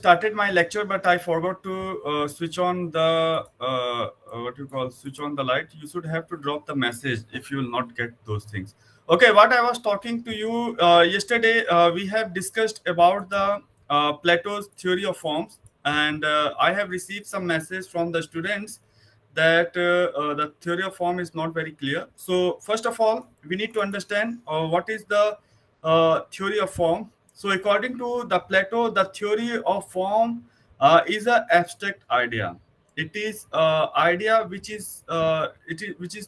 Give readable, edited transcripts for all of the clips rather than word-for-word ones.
Started my lecture, but I forgot to switch on the what you call switch on the light. You should have to drop the message if you will not get those things. Okay, what I was talking to you yesterday, we have discussed about the Plato's theory of forms, and I have received some message from the students that the theory of form is not very clear. So first of all, we need to understand what is the theory of form. So according to the Plato, the theory of form is an abstract idea. It is idea which is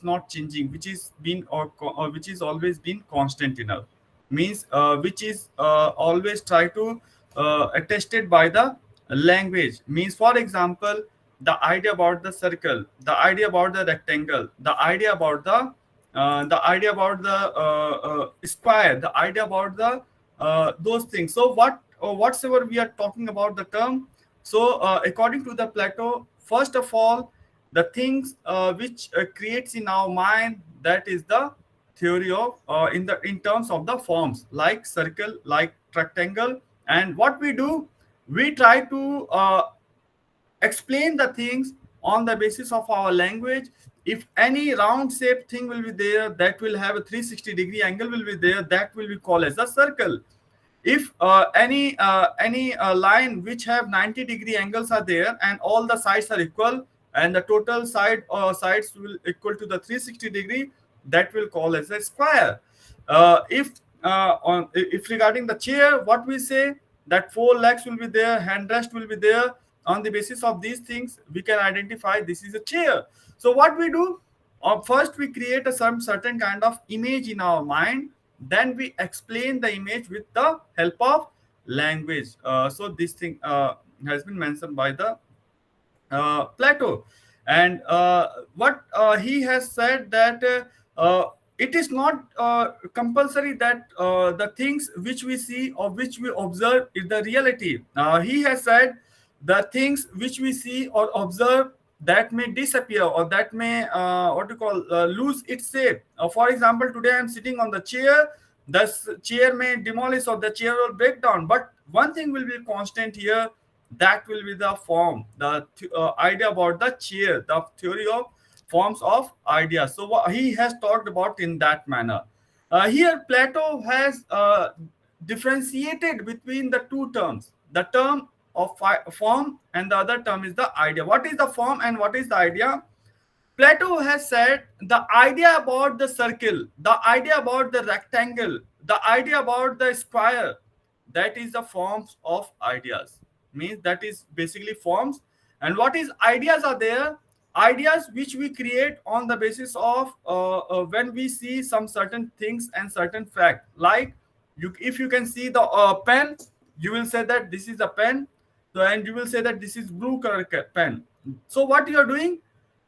not changing, which is been or which is always been constant enough. Means which is always try to attested by the language. Means for example, the idea about the circle, the idea about the rectangle, the idea about the square, the idea about the those things. So whatsoever we are talking about the term. So according to the Plato, first of all, the things which creates in our mind, that is the theory of in terms of the forms like circle, like rectangle. And what we do, we try to explain the things on the basis of our language. If any round shaped thing will be there, that will have a 360-degree angle will be there, that will be called as a circle. If any line which have 90-degree angles are there and all the sides are equal, and the total sides will equal to the 360 degree, that will call as a square. If regarding the chair, what we say, that four legs will be there, handrest will be there. On the basis of these things, we can identify this is a chair. So what we do, first we create some certain kind of image in our mind, then we explain the image with the help of language. So this thing has been mentioned by the Plato. And what he has said that it is not compulsory that the things which we see or which we observe is the reality. He has said the things which we see or observe, that may disappear, or that may what you call lose its shape. For example, today I am sitting on the chair. The chair may demolish or the chair will break down, but one thing will be constant here, that will be the form, the idea about the chair, the theory of forms of ideas. So what he has talked about in that manner. Here Plato has differentiated between the two terms, the term of form and the other term is the idea. What is the form and what is the idea? Plato has said the idea about the circle, the idea about the rectangle, the idea about the square, that is the forms of ideas. Means that is basically forms. And what is ideas are there? Ideas which we create on the basis of when we see some certain things and certain fact. Like if you can see the pen, you will say that this is a pen. So, and you will say that this is blue color pen. So what you are doing,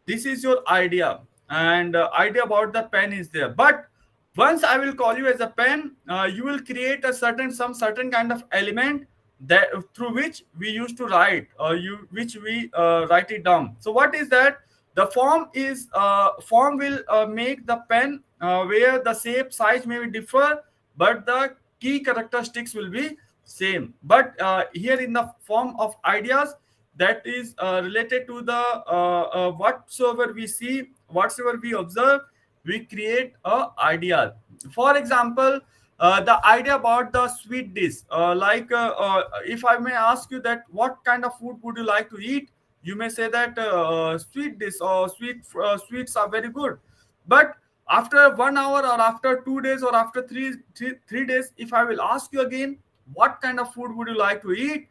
this is your idea, and idea about the pen is there. But once I will call you as a pen, you will create a some certain kind of element that through which we used to write, or you which we write it down. So what is that? The form is form will make the pen where the shape size may differ, but the key characteristics will be same. But here in the form of ideas, that is related to the whatsoever we see, whatsoever we observe, we create a idea. For example, the idea about the sweet dish, if I may ask you that what kind of food would you like to eat, you may say that sweet dish or sweets are very good. But after 1 hour, or after 2 days, or after three days, if I will ask you again, what kind of food would you like to eat,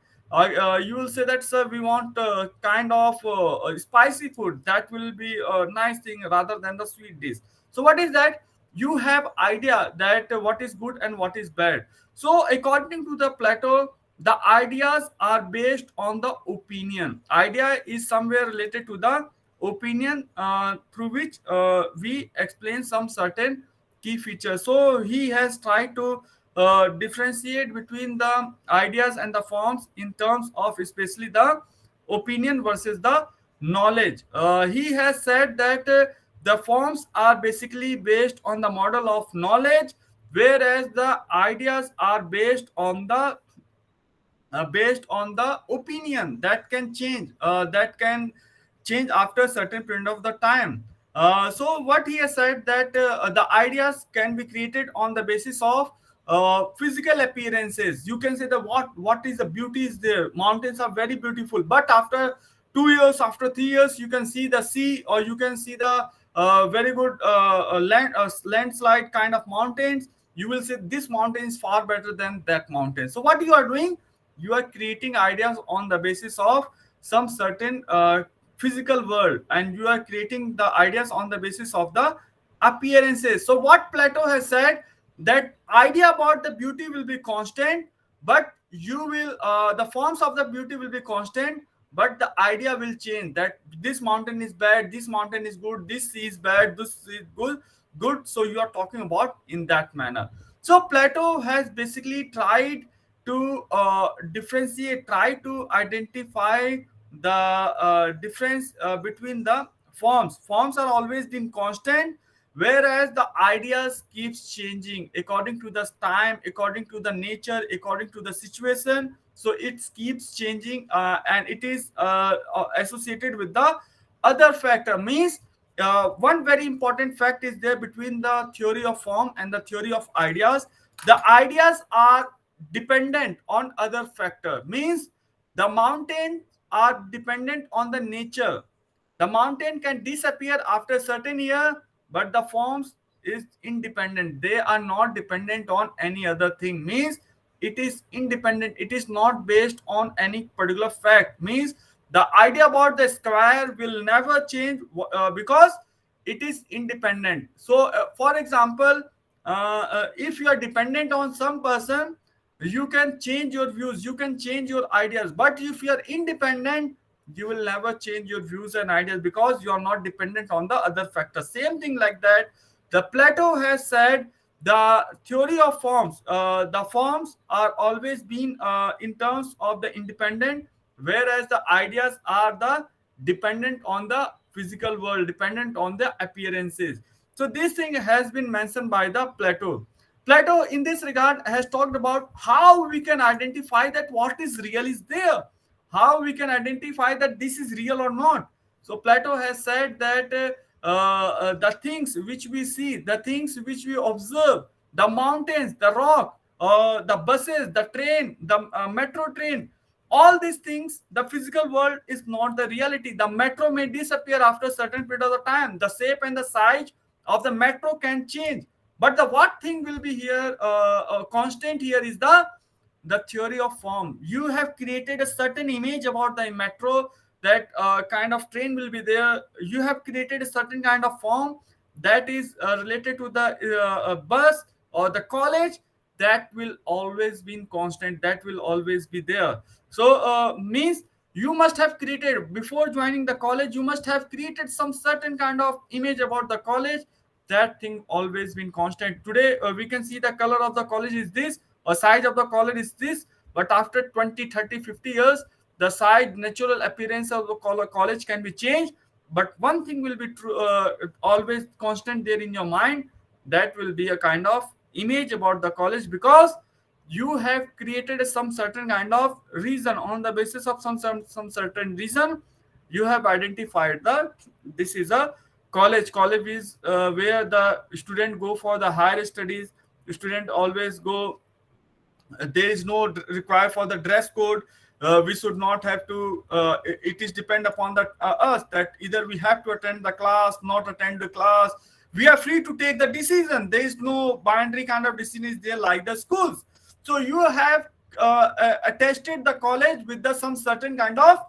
you will say that, sir, we want kind of spicy food, that will be a nice thing rather than the sweet dish. So what is that? You have idea that what is good and what is bad. So according to the Plato, the ideas are based on the opinion. Idea is somewhere related to the opinion through which we explain some certain key features. So he has tried to differentiate between the ideas and the forms in terms of especially the opinion versus the knowledge. He has said that the forms are basically based on the model of knowledge, whereas the ideas are based on the based on the opinion that can change after a certain period of the time. So what he has said that the ideas can be created on the basis of physical appearances. You can say that what is the beauty is there. Mountains are very beautiful, but after 2 years, after 3 years, you can see the sea, or you can see the very good landslide kind of mountains. You will say this mountain is far better than that mountain. So what you are doing, you are creating ideas on the basis of some certain physical world, and you are creating the ideas on the basis of the appearances. So what Plato has said, that idea about the beauty will be constant, but you will the forms of the beauty will be constant, but the idea will change, that this mountain is bad, this mountain is good, this sea is bad, this sea is good. So you are talking about in that manner. So Plato has basically tried to differentiate, try to identify the difference between the forms. Forms are always been constant, whereas the ideas keeps changing according to the time, according to the nature, according to the situation. So it keeps changing, and it is associated with the other factor. Means one very important fact is there between the theory of form and the theory of ideas. The ideas are dependent on other factor. Means the mountains are dependent on the nature. The mountain can disappear after a certain year, but the forms is independent. They are not dependent on any other thing. Means it is independent. It is not based on any particular fact. Means the idea about the square will never change because it is independent. So, for example, if you are dependent on some person, you can change your views, you can change your ideas. But if you are independent, you will never change your views and ideas because you are not dependent on the other factors. Same thing like that. The Plato has said the theory of forms. The forms are always been in terms of the independent, whereas the ideas are the dependent on the physical world, dependent on the appearances. So this thing has been mentioned by the Plato. Plato, in this regard, has talked about how we can identify that what is real is there, how we can identify that this is real or not. So Plato has said that the things which we see, the things which we observe, the mountains, the rock, the buses, the train, the metro train, all these things, the physical world is not the reality. The metro may disappear after a certain period of time. The shape and the size of the metro can change, but the what thing will be here constant here is the theory of form. You have created a certain image about the metro, that kind of train will be there. You have created a certain kind of form that is related to the bus or the college. That will always be constant, that will always be there. So means you must have created, before joining the college, you must have created some certain kind of image about the college. That thing always been constant. Today we can see the color of the college is this, or size of the college is this, but after 20, 30, 50 years, the size, natural appearance of the college can be changed. But one thing will be true, always constant there in your mind. That will be a kind of image about the college, because you have created some certain kind of reason. On the basis of some certain reason, you have identified the this is a college. College is where the student go for the higher studies. Student always go. There is no require for the dress code. We should not have to it is depend upon the us, that either we have to attend the class, not attend the class. We are free to take the decision. There is no binary kind of decision is there like the schools. So you have attested the college with the some certain kind of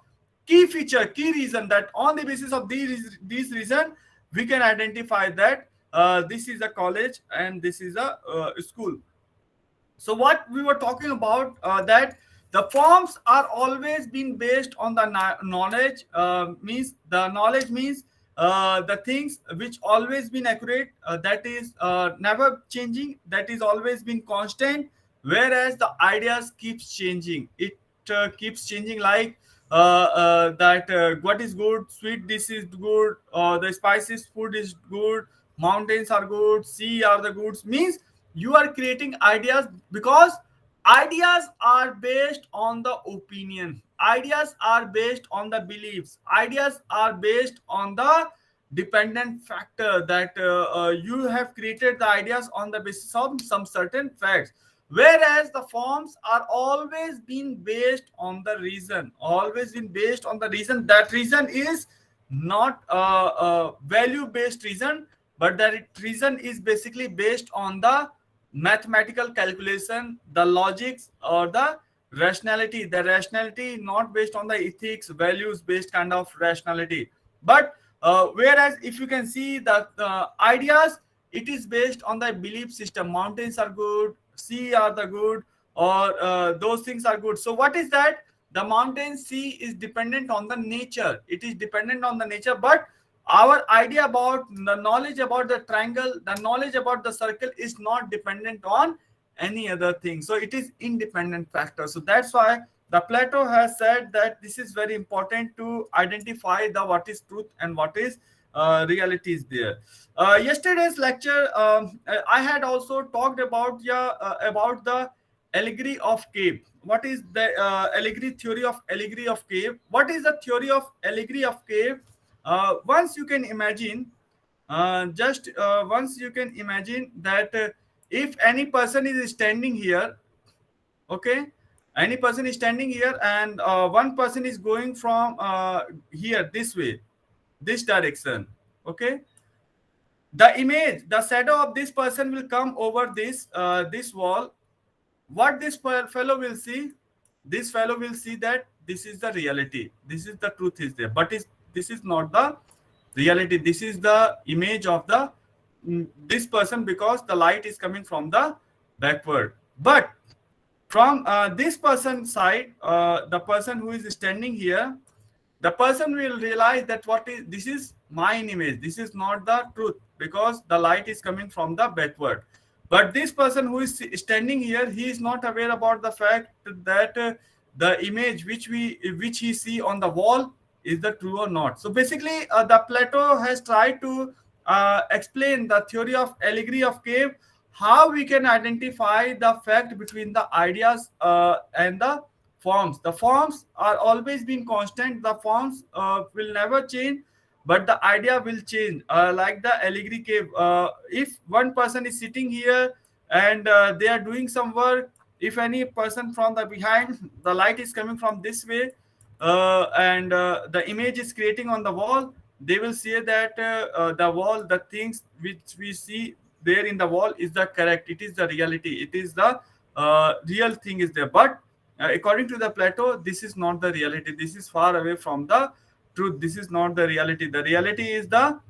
key feature, key reason, that on the basis of these reason we can identify that this is a college and this is a school. So what we were talking about, that the forms are always being based on the knowledge. Means the knowledge means the things which always been accurate, that is never changing, that is always been constant. Whereas the ideas keeps changing, it keeps changing, like that what is good, sweet dish is good, the spices food is good, mountains are good, sea are the goods. Means you are creating ideas because Ideas are based on the opinion. Ideas are based on the beliefs. Ideas are based on the dependent factor that you have created the ideas on the basis of some certain facts. Whereas the forms are always been based on the reason, always been based on the reason. That reason is not a value based reason, but that reason is basically based on the mathematical calculation, the logics, or the rationality. The rationality not based on the ethics, values based kind of rationality. But whereas if you can see that ideas, it is based on the belief system. Mountains are good, sea are the good, or those things are good. So what is that? The mountain, sea is dependent on the nature. It is dependent on the nature, but our idea about the knowledge about the triangle, the knowledge about the circle is not dependent on any other thing. So it is independent factor. So that's why the Plato has said that this is very important to identify the what is truth and what is reality is there. Yesterday's lecture, I had also talked about about the allegory of cave. What is the allegory theory of allegory of cave? What is the theory of allegory of cave? Once you can imagine, just once you can imagine that if any person is standing here, okay, any person is standing here, and one person is going from here this way, this direction, okay, the image, the shadow of this person will come over this wall. What this fellow will see, this fellow will see that this is the reality, this is the truth is there, but this is not the reality. This is the image of the this person, because the light is coming from the backward. But from this person's side, the person who is standing here, the person will realize that what is this is my image, this is not the truth, because the light is coming from the backward. But this person who is standing here, he is not aware about the fact that the image which he see on the wall is the true or not. So basically the Plato has tried to explain the theory of allegory of cave, how we can identify the fact between the ideas and the forms. The forms are always been constant, the forms will never change, but the idea will change. Like the allegory cave, if one person is sitting here and they are doing some work, if any person from the behind, the light is coming from this way, and the image is creating on the wall, they will say that the wall, the things which we see there in the wall is the correct, it is the reality, it is the real thing is there. But according to the Plato, this is not the reality, this is far away from the truth, this is not the reality. The reality is the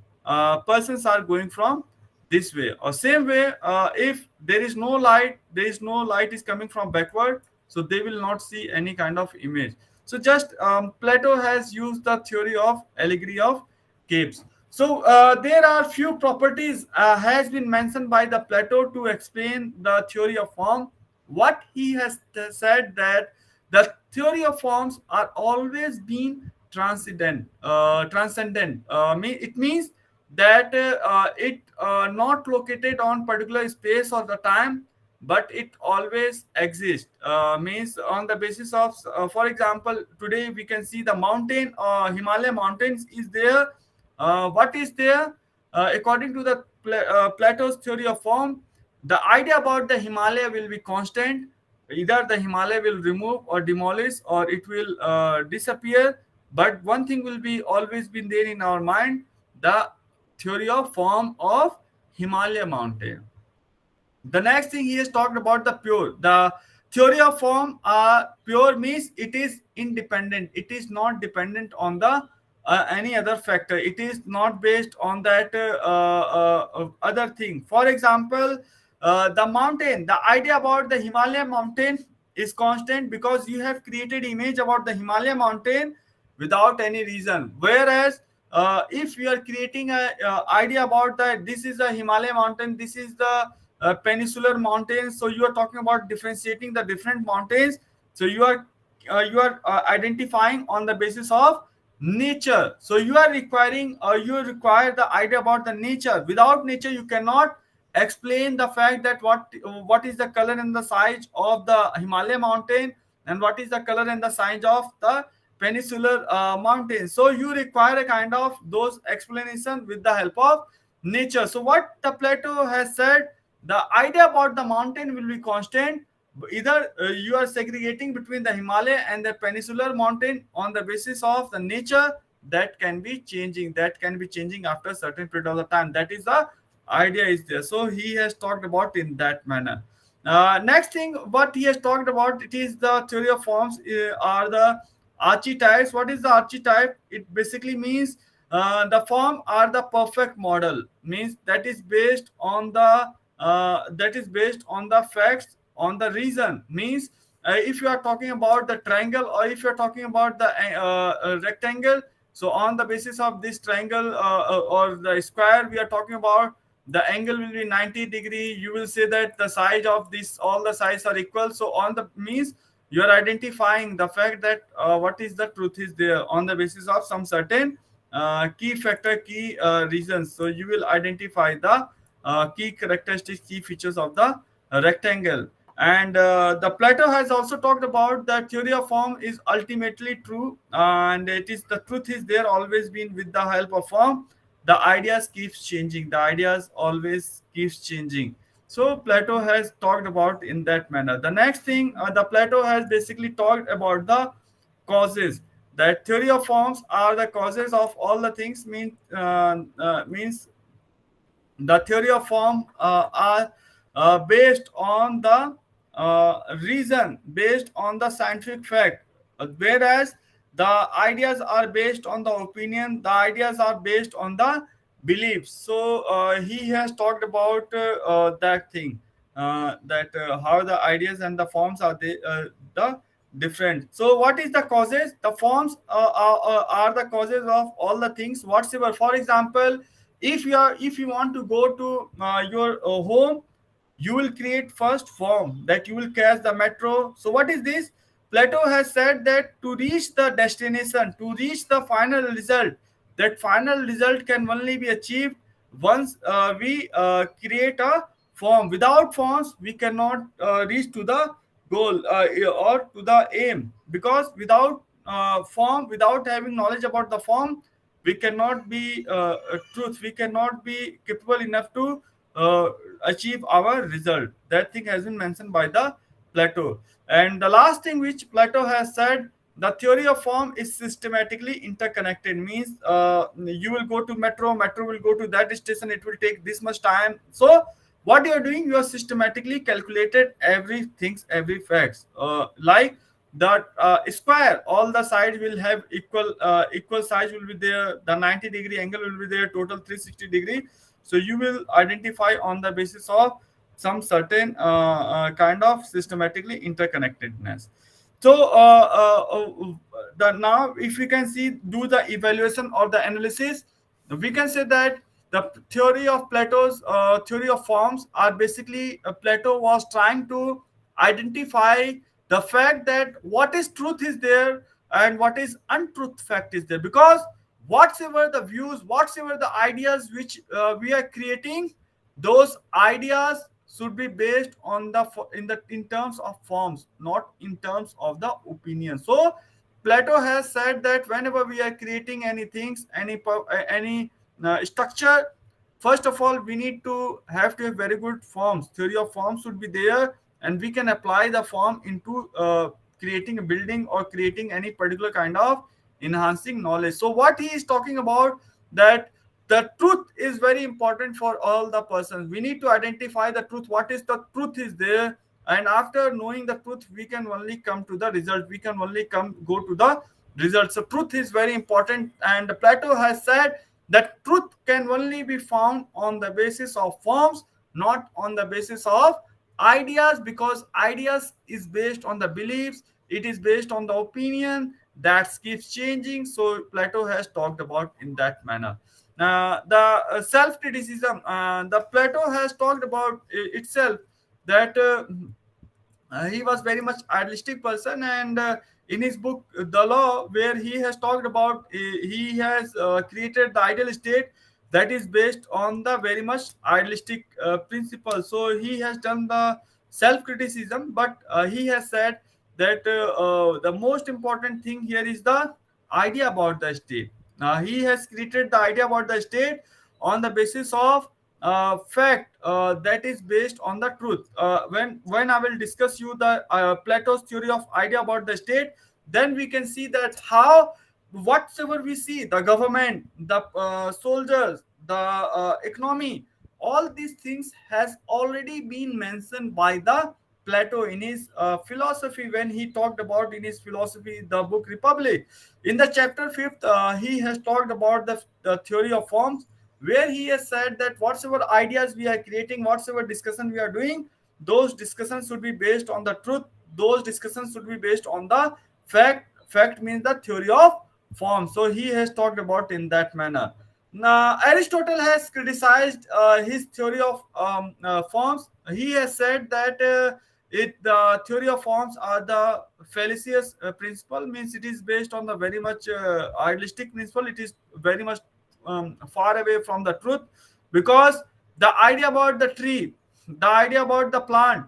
persons are going from this way, or same way, if there is no light, there is no light is coming from backward, so they will not see any kind of image. So just Plato has used the theory of allegory of caves. So there are few properties has been mentioned by the Plato to explain the theory of form. What he has said that the theory of forms are always been transcendent. It means that it not located on particular space or the time, but it always exists. Means on the basis of for example, today we can see the mountain, Himalaya mountains is there. What is there? According to the Plato's theory of form, the idea about the Himalaya will be constant. Either the Himalaya will remove or demolish, or it will disappear. But one thing will be always been there in our mind: the theory of form of Himalaya mountain. The next thing he has talked about the pure. The theory of form pure means it is independent. It is not dependent on the any other factor. It is not based on that other thing. For example, the mountain. The idea about the Himalaya mountain is constant because you have created image about the Himalaya mountain without any reason. Whereas if you are creating a idea about that this is a Himalaya mountain, this is the peninsular mountains, so you are talking about differentiating the different mountains. So you are identifying on the basis of nature. So you are requiring, or you require the idea about the nature. Without nature you cannot explain the fact that what is the color and the size of the Himalaya mountain, and what is the color and the size of the peninsular mountain. So you require a kind of those explanation with the help of nature. So what the Plato has said, the idea about the mountain will be constant. Either you are segregating between the Himalaya and the peninsular mountain on the basis of the nature, that can be changing, that can be changing after a certain period of the time. That is the idea is there. So he has talked about in that manner. Next thing what he has talked about, it is the theory of forms, are the archetypes. What is the archetype? It basically means the form are the perfect model, means that is based on the facts, on the reason. Means if you are talking about the triangle, or if you are talking about the rectangle, so on the basis of this triangle or the square we are talking about, the angle will be 90-degree. You will say that the size of this, all the sides are equal. So on the means you are identifying the fact that what is the truth is there on the basis of some certain key factor, key reasons. So you will identify the key characteristics, key features of the rectangle. And the Plato has also talked about the theory of form is ultimately true, and it is the truth is there always been with the help of form. The ideas keeps changing, the ideas always keeps changing. So Plato has talked about in that manner. The next thing, the Plato has basically talked about the causes. That theory of forms are the causes of all the things. Means the theory of form are based on the reason, based on the scientific fact, whereas the ideas are based on the opinion, the ideas are based on the beliefs. So he has talked about that thing, that how the ideas and the forms are the different. So what is the causes? The forms are the causes of all the things whatsoever. For example, if you want to go to your home, you will create first form, that you will catch the metro. So what is this? Plato has said that to reach the destination, to reach the final result, that final result can only be achieved once we create a form. Without forms we cannot reach to the goal or to the aim, because without form, without having knowledge about the form, we cannot be truth, we cannot be capable enough to uh, achieve our result. That thing has been mentioned by the Plato. And the last thing which Plato has said, the theory of form is systematically interconnected. Means you will go to metro, metro will go to that station, it will take this much time. So what you are doing, you are systematically calculated everything, every facts, like that square, all the sides will have equal size will be there, the 90-degree angle will be there, total 360-degree. So you will identify on the basis of some certain kind of systematically interconnectedness. So the now if we can see, do the evaluation or the analysis, we can say that the theory of Plato's theory of forms are basically Plato was trying to identify the fact that what is truth is there and what is untruth fact is there. Because whatsoever the views, whatsoever the ideas which we are creating, those ideas should be based on in terms of forms, not in terms of the opinion. So Plato has said that whenever we are creating any things, any structure, first of all we need to have very good forms. Theory of forms should be there, and we can apply the form into creating a building or creating any particular kind of enhancing knowledge. So what he is talking about, that the truth is very important for all the persons. We need to identify the truth, what is the truth is there, and after knowing the truth we can only come to the result, we can only go to the result. So truth is very important, and Plato has said that truth can only be found on the basis of forms, not on the basis of ideas, because ideas is based on the beliefs, it is based on the opinion that keeps changing. So Plato has talked about in that manner. The self-criticism, the Plato has talked about itself, that he was very much idealistic person. And in his book The Law, where he has talked about he has created the ideal state, that is based on the very much idealistic principle. So he has done the self criticism, but he has said that the most important thing here is the idea about the state. He has created the idea about the state on the basis of fact that is based on the truth. When I will discuss you the Plato's theory of idea about the state, then we can see that how whatsoever we see, the government, the soldiers, the economy, all these things has already been mentioned by the Plato in his philosophy, when he talked about in his philosophy the book Republic. In the chapter 5th, he has talked about the theory of forms, where he has said that whatsoever ideas we are creating, whatsoever discussion we are doing, those discussions should be based on the truth, those discussions should be based on the fact. Fact means the theory of form. So he has talked about in that manner. Now Aristotle has criticized his theory of forms. He has said that the theory of forms are the fallacious principle, means it is based on the very much idealistic principle. It is very much far away from the truth, because the idea about the tree, the idea about the plant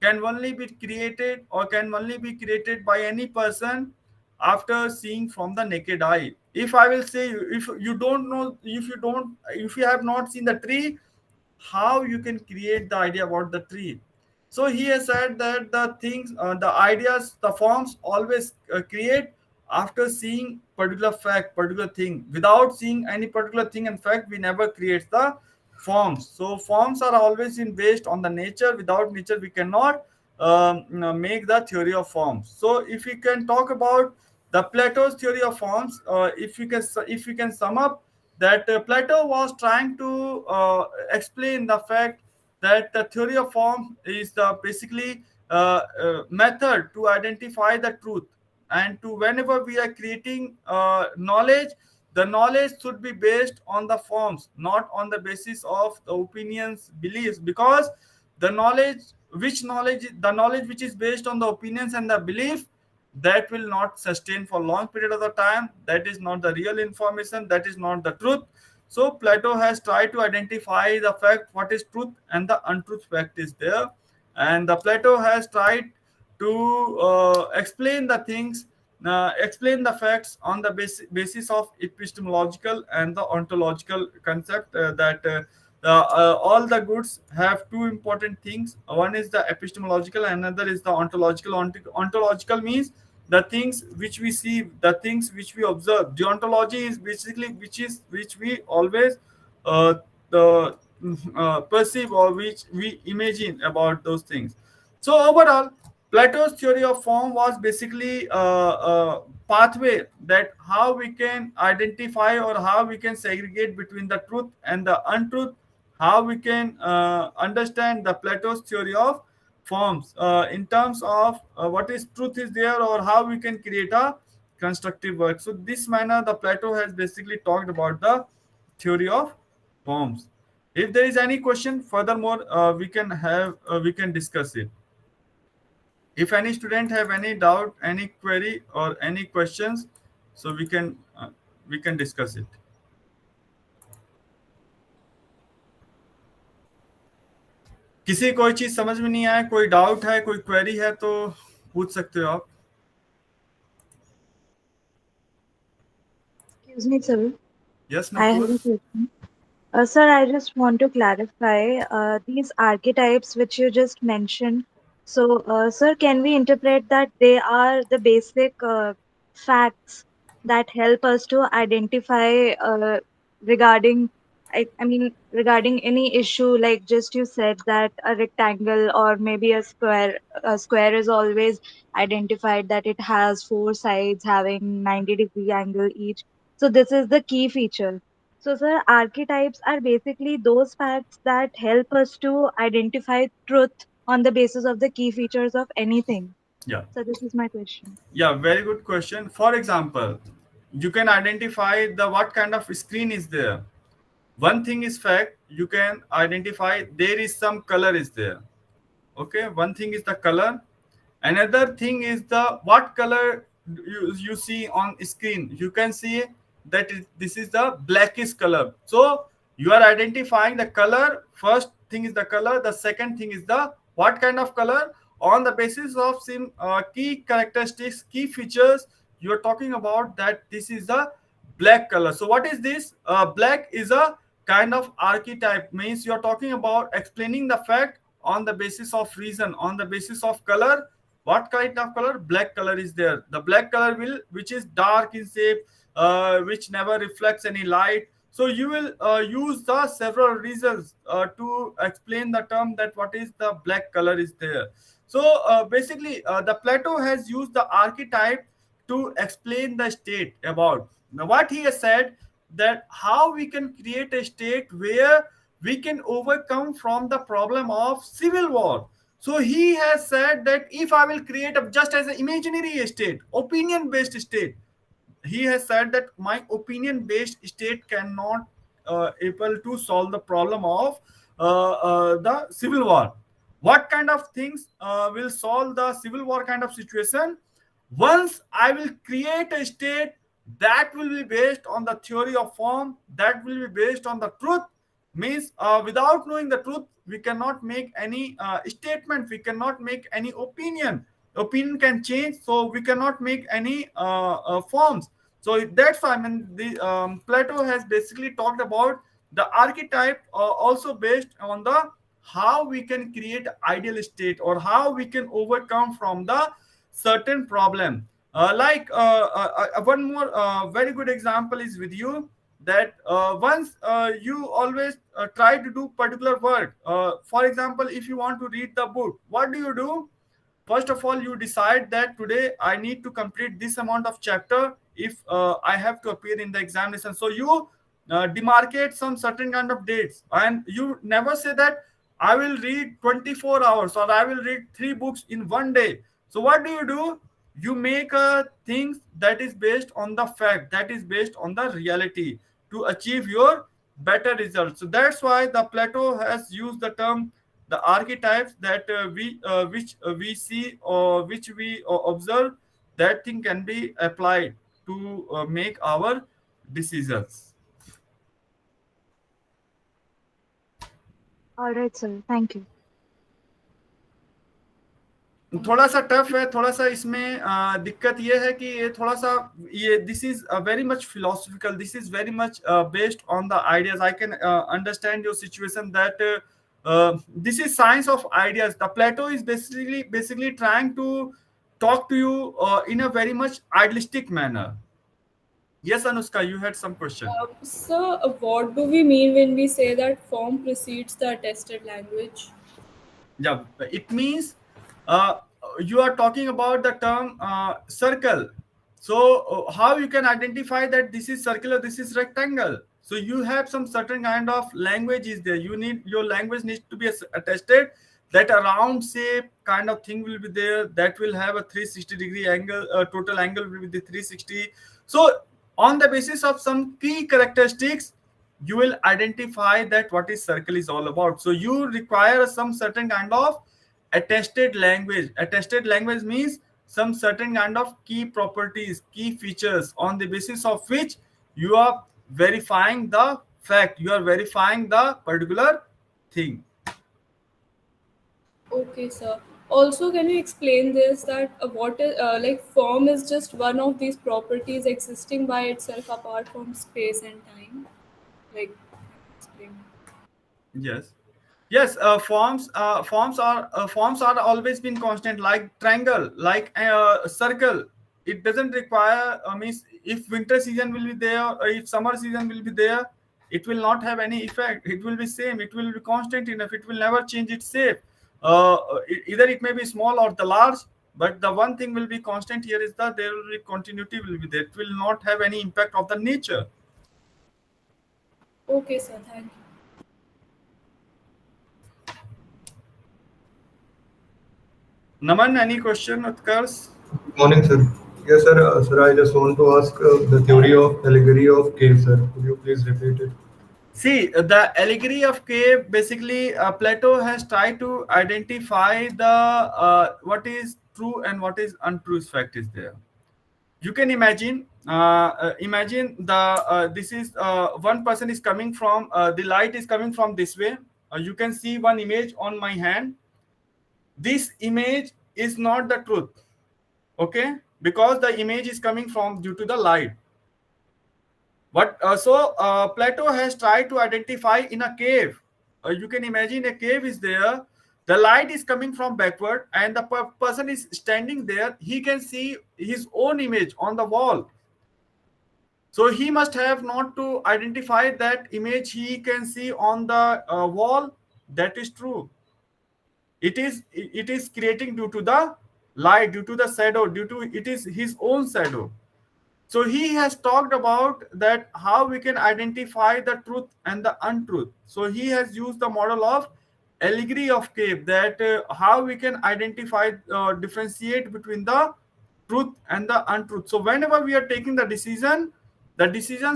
can only be created, or can only be created by any person after seeing from the naked eye. If I will say you, if you don't know, if you have not seen the tree, how you can create the idea about the tree? So he has said that the things, the ideas, the forms always create after seeing particular fact, particular thing. Without seeing any particular thing and fact, we never create the forms. So forms are always in based on the nature. Without nature we cannot make the theory of forms. So if we can talk about the Plato's theory of forms, if we can sum up that Plato was trying to explain the fact that the theory of form is the basically method to identify the truth, and to whenever we are creating knowledge, the knowledge should be based on the forms, not on the basis of the opinions, beliefs, because the knowledge which is based on the opinions and the belief, that will not sustain for long period of the time. That is not the real information, that is not the truth. So Plato has tried to identify the fact what is truth and the untruth fact is there, and the Plato has tried to explain the things, explain the facts on the basis of epistemological and the ontological concept, that all the goods have two important things. One is the epistemological, another is the ontological. Ontological means the things which we see, the things which we observe. Deontology is basically which we always uh, the perceive, or which we imagine about those things. So overall, Plato's theory of form was basically a pathway that how we can identify, or how we can segregate between the truth and the untruth, how we can understand the Plato's theory of forms in terms of what is truth is there, or how we can create a constructive work. So this manner the Plato has basically talked about the theory of forms. If there is any question furthermore, we can discuss it. If any student have any doubt, any query or any questions, so we can discuss it. किसी कोई चीज समझ में नहीं आया, कोई doubt है, कोई क्वेरी है, तो पूछ सकते हो आप. Excuse me, sir. Yes, I have Nakul. a question. Sir, I just want to clarify these archetypes which you just mentioned. So, sir, can we interpret that they are the basic facts that help us to identify regarding, regarding any issue, like just you said that a rectangle or maybe a square is always identified that it has four sides having 90-degree angle each. So, this is the key feature. So, sir, archetypes are basically those facts that help us to identify truth on the basis of the key features of anything. Yeah. So, this is my question. Yeah, very good question. For example, you can identify the what kind of screen is there. One thing is fact, you can identify there is some color is there. Okay, one thing is the color. Another thing is the what color you see on screen. You can see that this is the blackish color. So You are identifying the color. First thing is the color. The second thing is the what kind of color. On the basis of some key characteristics, key features, you are talking about that this is the black color. So what is this? Black is a kind of archetype. Means you are talking about explaining the fact on the basis of reason, on the basis of color. What kind of color? Black color is there. The black color will, which is dark in shape, which never reflects any light. So you will use the several reasons to explain the term that what is the black color is there. So basically, the Plato has used the archetype to explain the state about. Now, what he has said that how we can create a state where we can overcome from the problem of civil war. So he has said that if I will create a, just as an imaginary state, opinion based state, he has said that my opinion based state cannot able to solve the problem of the civil war. What kind of things will solve the civil war kind of situation? Once I will create a state that will be based on the theory of form, that will be based on the truth. Means without knowing the truth we cannot make any statement, we cannot make any opinion. Opinion can change, so we cannot make any forms. So that's why I mean the Plato has basically talked about the archetype also based on the how we can create ideal state or how we can overcome from the certain problem. One more very good example is with you that once you always try to do particular work. For example, if you want to read the book, what do? First of all, you decide that today I need to complete this amount of chapter if I have to appear in the examination. So you demarcate some certain kind of dates, and you never say that I will read 24 hours or I will read 3 books in one day. So what do? You make a things that is based on the fact, that is based on the reality to achieve your better results. So that's why the Plato has used the term the archetypes that we which we see or which we observe, that thing can be applied to make our decisions. All right, sir. Thank you. थोड़ा सा tough है, थोड़ा सा इसमें दिक्कत ये है कि ये थोड़ा सा ये this is very much philosophical, this is very much based on the ideas. I can understand your situation that this is science of ideas. The Plato is basically trying to talk to you in a very much idealistic manner. Yes, Anushka, you had some question. So, what do we mean when we say that form precedes the attested language? Yeah, it means uh, you are talking about the term circle. So how you can identify that this is circular, this is rectangle? So you have some certain kind of language is there. You need your language needs to be attested that a round shape kind of thing will be there, that will have a 360-degree angle, total angle will be the 360. So on the basis of some key characteristics you will identify that what is circle is all about. So you require some certain kind of attested language. Attested language means some certain kind of key properties, key features on the basis of which you are verifying the fact, you are verifying the particular thing. Okay, sir. Also, can you explain this that what is like form is just one of these properties existing by itself apart from space and time? Like, explain. Yes. Yes, forms are always been constant, like triangle, like circle. It doesn't require means if winter season will be there or if summer season will be there, it will not have any effect. It will be same. It will be constant enough. It will never change its shape. Either it may be small or the large, but the one thing will be constant here is that there will be continuity will be there. It will not have any impact of the nature. Okay, sir. Thank you. Naman, any question, Utkarsh? Morning, sir. Yes, sir. Sir, I just want to ask the theory of allegory of cave, sir. Could you please repeat it? See, the allegory of cave basically Plato has tried to identify the what is true and what is untrue fact is there. You can imagine imagine this is one person is coming from the light is coming from this way. You can see one image on my hand. This image is not the truth, okay, because the image is coming from due to the light. But Plato has tried to identify in a cave. You can imagine a cave is there. The light is coming from backward, and the person is standing there. He can see his own image on the wall. So he must have not to identify that image he can see on the wall. That is true. It is creating due to the light, due to the shadow, due to it is his own shadow. So he has talked about that how we can identify the truth and the untruth. So he has used the model of allegory of cave, that how we can identify, differentiate between the truth and the untruth. So whenever we are taking the decision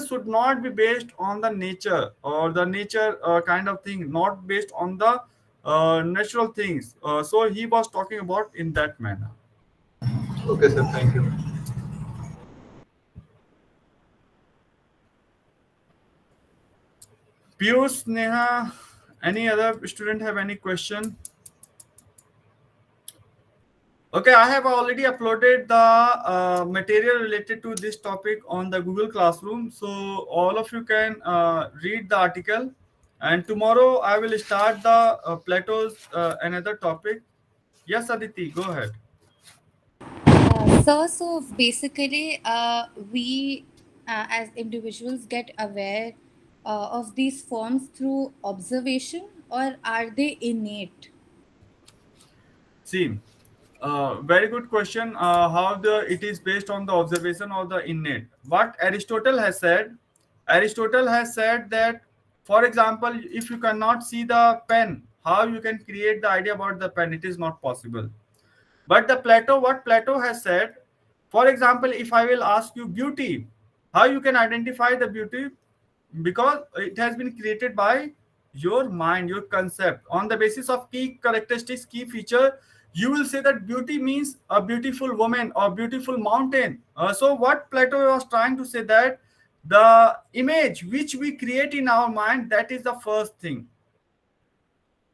should not be based on the nature or the nature kind of thing, not based on the natural things. So he was talking about in that manner. Okay, sir. Thank you. Piyush, Neha, any other student have any question? Okay, I have already uploaded the material related to this topic on the Google Classroom. So all of you can read the article. And tomorrow I will start the Plato's another topic. Yes, Aditi, go ahead. So basically, we as individuals get aware of these forms through observation, or are they innate? See, very good question. How it is based on the observation or the innate. What Aristotle has said that, for example, if you cannot see the pen, how you can create the idea about the pen? It is not possible. But what Plato has said, for example, if I will ask you beauty, how you can identify the beauty? Because it has been created by your mind, your concept. On the basis of key characteristics, key feature, you will say that beauty means a beautiful woman or beautiful mountain. So what Plato was trying to say, that the image which we create in our mind, that is the first thing.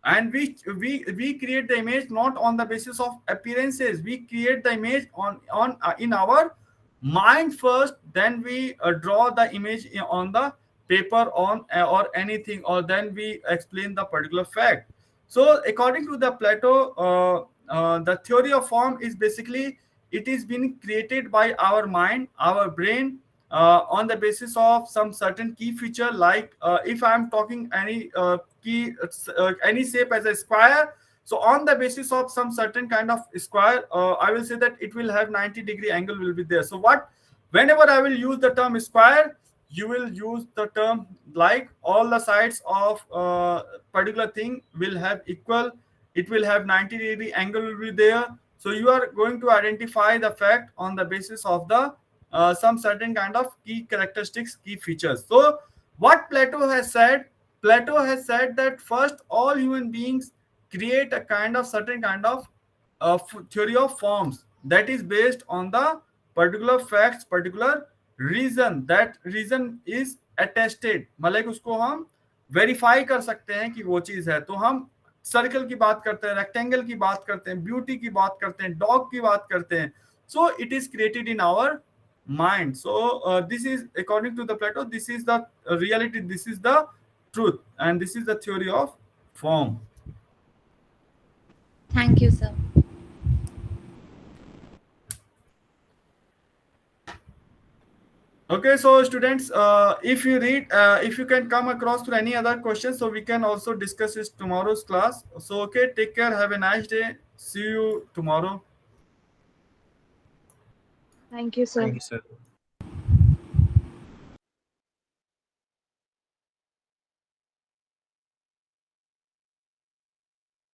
And we create the image not on the basis of appearances. We create the image on in our mind first, then we draw the image on the paper on or anything, or then we explain the particular fact. So according to the Plato, the theory of form is basically, it is being created by our mind, our brain, on the basis of some certain key feature. Like if I am talking any shape as a square, so on the basis of some certain kind of square, I will say that it will have 90-degree angle will be there. So whenever I will use the term square, you will use the term like all the sides of particular thing will have equal, it will have 90-degree angle will be there. So you are going to identify the fact on the basis of the some certain kind of key characteristics, key features. So what Plato has said that first all human beings create a kind of certain kind of theory of forms that is based on the particular facts, particular reason. That reason is attested, मतलब उसको हम verify कर सकते हैं कि वो चीज है. तो हम सर्कल की बात करते हैं, रेक्टेंगल की बात करते हैं, ब्यूटी की बात करते हैं, डॉग की बात करते हैं. So it is created in our mind. So this is according to the Plato, this is the reality, this is the truth, and this is the theory of form. Thank you, sir. Okay, so students, if you read, if you can come across to any other questions, so we can also discuss this tomorrow's class. So okay, take care, have a nice day, see you tomorrow. Thank you, sir. Thank you, sir.